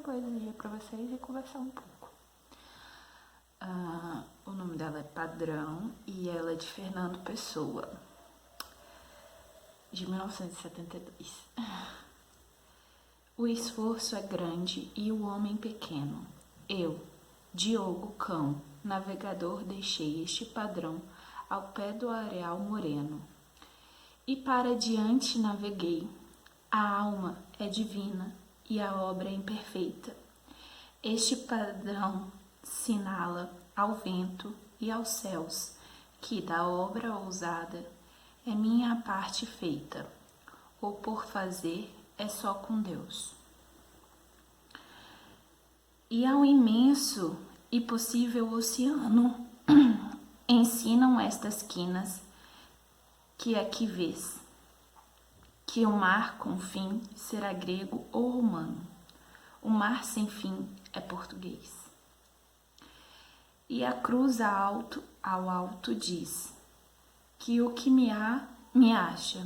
poesia para vocês e conversar um pouco. O nome dela é Padrão e ela é de Fernando Pessoa, de 1972. O esforço é grande e o homem pequeno. Eu, Diogo Cão, navegador, deixei este padrão ao pé do areal moreno. E para diante naveguei. A alma é divina e a obra é imperfeita. Este padrão sinala ao vento e aos céus que da obra ousada é minha parte feita, ou por fazer é só com Deus. E ao imenso e possível oceano ensinam estas quinas que aqui vês, que o mar com fim será grego ou romano, o mar sem fim é português. E a cruz ao alto diz, que o que me há, me acha,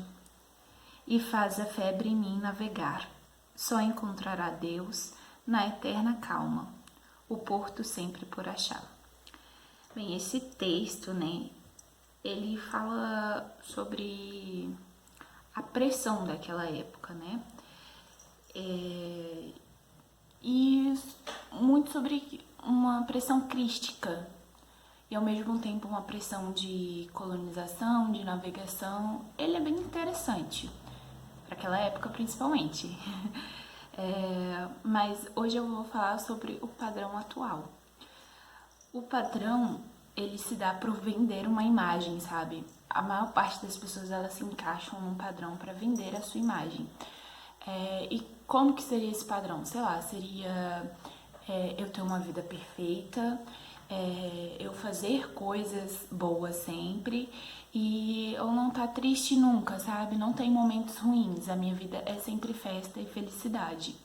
e faz a febre em mim navegar, só encontrará Deus na eterna calma, o porto sempre por achar. Bem, esse texto, ele fala sobre a pressão daquela época, e muito sobre uma pressão crística e ao mesmo tempo uma pressão de colonização, de navegação. Ele é bem interessante, para aquela época principalmente. Mas hoje eu vou falar sobre o padrão atual. O padrão, ele se dá por vender uma imagem, sabe? A maior parte das pessoas, elas se encaixam num padrão para vender a sua imagem. E como que seria esse padrão? Sei lá, seria eu ter uma vida perfeita, eu fazer coisas boas sempre e eu não estar triste nunca, sabe? Não tem momentos ruins, a minha vida é sempre festa e felicidade.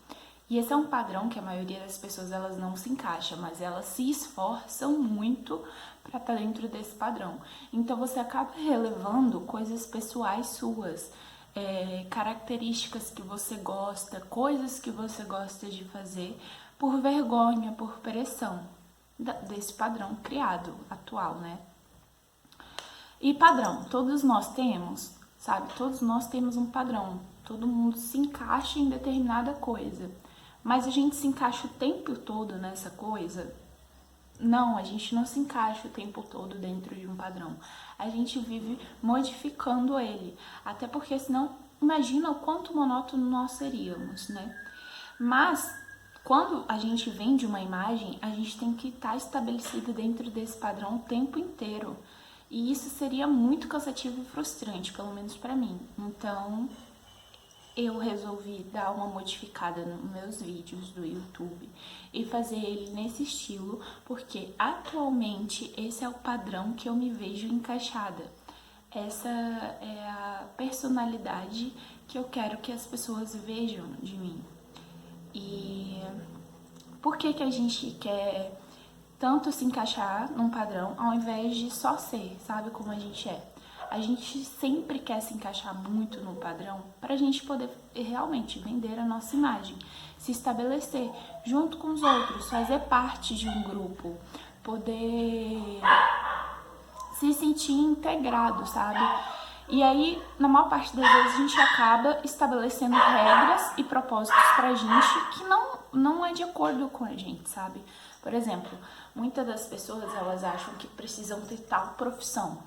E esse é um padrão que a maioria das pessoas, elas não se encaixa, mas elas se esforçam muito para estar dentro desse padrão. Então você acaba relevando coisas pessoais suas, características que você gosta, coisas que você gosta de fazer por vergonha, por pressão desse padrão criado, atual, E padrão, todos nós temos, sabe? Todos nós temos um padrão, todo mundo se encaixa em determinada coisa. Mas a gente se encaixa o tempo todo nessa coisa? Não, a gente não se encaixa o tempo todo dentro de um padrão. A gente vive modificando ele. Até porque senão, imagina o quanto monótono nós seríamos, Mas, quando a gente vende uma imagem, a gente tem que estar estabelecido dentro desse padrão o tempo inteiro. E isso seria muito cansativo e frustrante, pelo menos pra mim. Então, eu resolvi dar uma modificada nos meus vídeos do YouTube e fazer ele nesse estilo, porque atualmente esse é o padrão que eu me vejo encaixada. Essa é a personalidade que eu quero que as pessoas vejam de mim. E por que a gente quer tanto se encaixar num padrão ao invés de só ser, sabe, como a gente é? A gente sempre quer se encaixar muito no padrão para a gente poder realmente vender a nossa imagem, se estabelecer junto com os outros, fazer parte de um grupo, poder se sentir integrado, sabe? E aí, na maior parte das vezes, a gente acaba estabelecendo regras e propósitos pra gente que não é de acordo com a gente, sabe? Por exemplo, muitas das pessoas, elas acham que precisam ter tal profissão,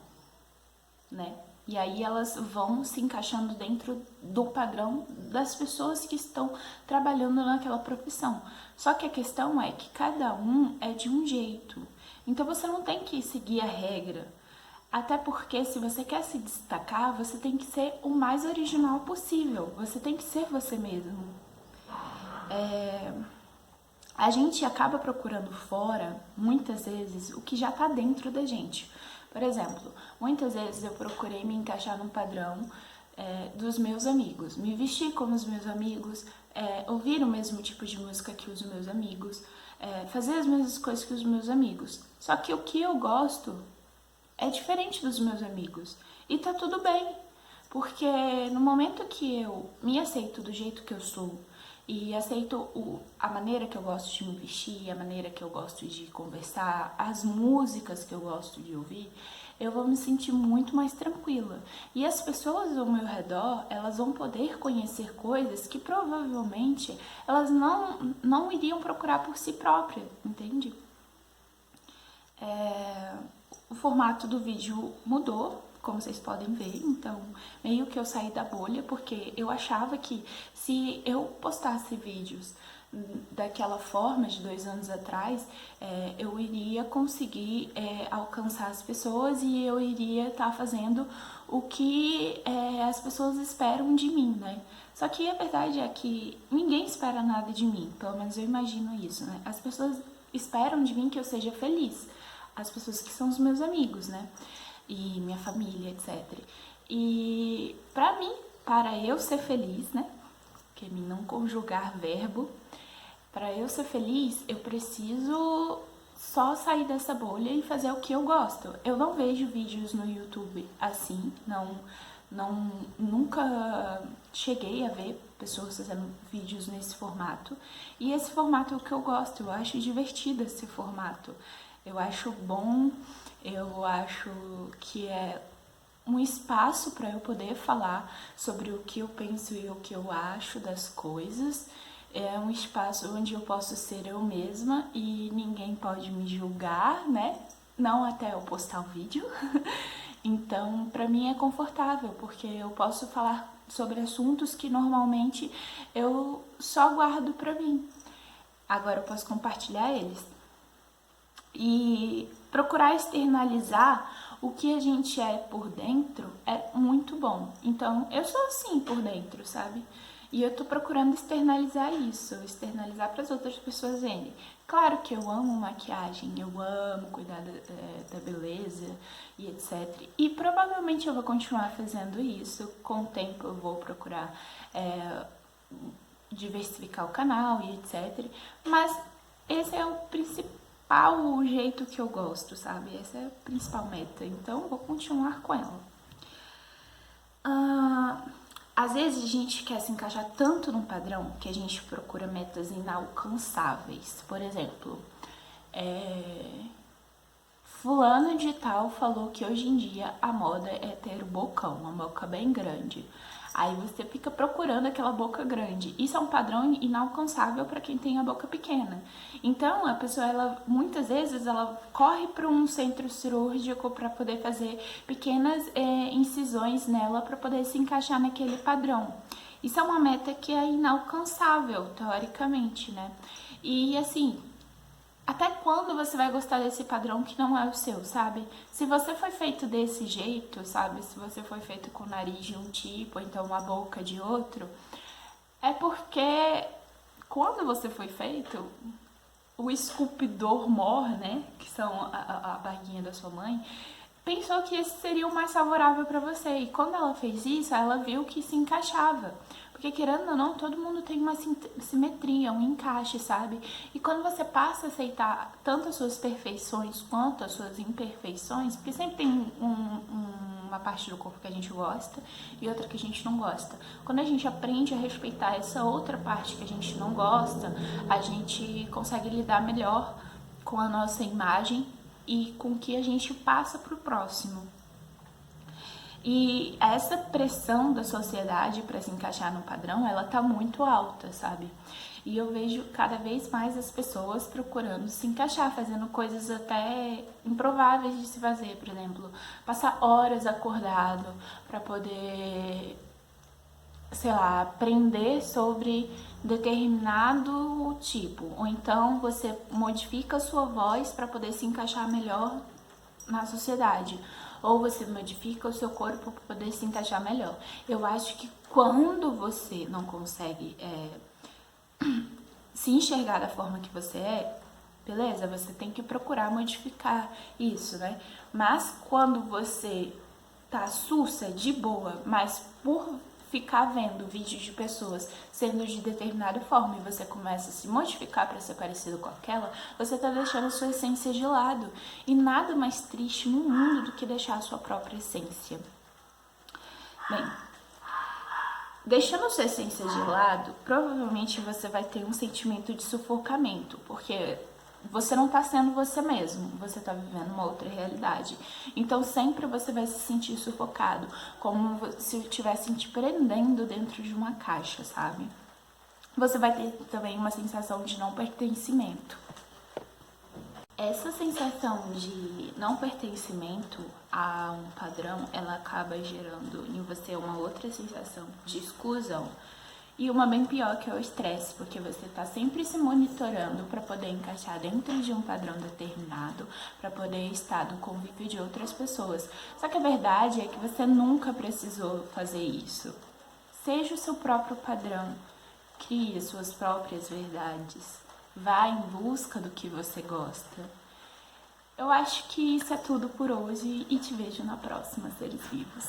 E aí elas vão se encaixando dentro do padrão das pessoas que estão trabalhando naquela profissão. Só que a questão é que cada um é de um jeito. Então você não tem que seguir a regra. Até porque se você quer se destacar, você tem que ser o mais original possível. Você tem que ser você mesmo. A gente acaba procurando fora, muitas vezes, o que já tá dentro da gente. Por exemplo, muitas vezes eu procurei me encaixar num padrão dos meus amigos, me vestir como os meus amigos, ouvir o mesmo tipo de música que os meus amigos, fazer as mesmas coisas que os meus amigos. Só que o que eu gosto é diferente dos meus amigos e tá tudo bem, porque no momento que eu me aceito do jeito que eu sou e aceito a maneira que eu gosto de me vestir, a maneira que eu gosto de conversar, as músicas que eu gosto de ouvir, eu vou me sentir muito mais tranquila. E as pessoas ao meu redor, elas vão poder conhecer coisas que provavelmente elas não iriam procurar por si próprias, entende? O formato do vídeo mudou, como vocês podem ver, então meio que eu saí da bolha, porque eu achava que se eu postasse vídeos daquela forma de 2 anos atrás, eu iria conseguir alcançar as pessoas e eu iria estar fazendo o que as pessoas esperam de mim, né? Só que a verdade é que ninguém espera nada de mim, pelo menos eu imagino isso, né? As pessoas esperam de mim que eu seja feliz, as pessoas que são os meus amigos, né? E minha família, etc. E pra mim, para eu ser feliz, né? Que é me não conjugar verbo, para eu ser feliz, eu preciso só sair dessa bolha e fazer o que eu gosto. Eu não vejo vídeos no YouTube assim, nunca cheguei a ver pessoas fazendo vídeos nesse formato. E esse formato é o que eu gosto, eu acho divertido esse formato. Eu acho bom, eu acho que é um espaço para eu poder falar sobre o que eu penso e o que eu acho das coisas. É um espaço onde eu posso ser eu mesma e ninguém pode me julgar, né? Não até eu postar o vídeo. Então, para mim é confortável, porque eu posso falar sobre assuntos que normalmente eu só guardo para mim. Agora eu posso compartilhar eles. E procurar externalizar o que a gente é por dentro é muito bom. Então, eu sou assim por dentro, sabe? E eu tô procurando externalizar isso, externalizar para as outras pessoas verem. Claro que eu amo maquiagem, eu amo cuidar da beleza e etc. E provavelmente eu vou continuar fazendo isso. Com o tempo eu vou procurar diversificar o canal e etc. Mas esse é o principal jeito que eu gosto, sabe? Essa é a principal meta. Então eu vou continuar com ela. Às vezes a gente quer se encaixar tanto num padrão que a gente procura metas inalcançáveis. Por exemplo, fulano de tal falou que hoje em dia a moda é ter o bocão, uma boca bem grande. Aí você fica procurando aquela boca grande. Isso é um padrão inalcançável para quem tem a boca pequena. Então, a pessoa, muitas vezes, ela corre para um centro cirúrgico para poder fazer pequenas incisões nela para poder se encaixar naquele padrão. Isso é uma meta que é inalcançável, teoricamente, né? E, assim, até quando você vai gostar desse padrão que não é o seu, sabe? Se você foi feito desse jeito, sabe? Se você foi feito com o nariz de um tipo, ou então uma boca de outro, é porque quando você foi feito, o esculpidor mor, né? Que são a barriguinha da sua mãe, pensou que esse seria o mais favorável para você. E quando ela fez isso, ela viu que se encaixava. Porque, querendo ou não, todo mundo tem uma simetria, um encaixe, sabe? E quando você passa a aceitar tanto as suas perfeições quanto as suas imperfeições, porque sempre tem uma parte do corpo que a gente gosta e outra que a gente não gosta. Quando a gente aprende a respeitar essa outra parte que a gente não gosta, a gente consegue lidar melhor com a nossa imagem e com o que a gente passa pro próximo. E essa pressão da sociedade para se encaixar no padrão, ela tá muito alta, sabe? E eu vejo cada vez mais as pessoas procurando se encaixar, fazendo coisas até improváveis de se fazer, por exemplo, passar horas acordado para poder, sei lá, aprender sobre determinado tipo, ou então você modifica a sua voz para poder se encaixar melhor na sociedade, ou você modifica o seu corpo para poder se encaixar melhor. Eu acho que quando você não consegue se enxergar da forma que você é, beleza, você tem que procurar modificar isso, né? Mas quando você tá sussa, de boa, mas por ficar vendo vídeos de pessoas sendo de determinada forma e você começa a se modificar para ser parecido com aquela, você tá deixando a sua essência de lado. E nada mais triste no mundo do que deixar a sua própria essência. Bem, Deixando sua essência de lado, provavelmente você vai ter um sentimento de sufocamento, porque você não tá sendo você mesmo, você tá vivendo uma outra realidade. Então sempre você vai se sentir sufocado, como se estivessem te prendendo dentro de uma caixa, sabe? Você vai ter também uma sensação de não pertencimento. Essa sensação de não pertencimento a um padrão, ela acaba gerando em você uma outra sensação de exclusão. E uma bem pior, que é o estresse, porque você está sempre se monitorando para poder encaixar dentro de um padrão determinado, para poder estar no convívio de outras pessoas. Só que a verdade é que você nunca precisou fazer isso. Seja o seu próprio padrão, crie as suas próprias verdades, vá em busca do que você gosta. Eu acho que isso é tudo por hoje e te vejo na próxima, seres vivos.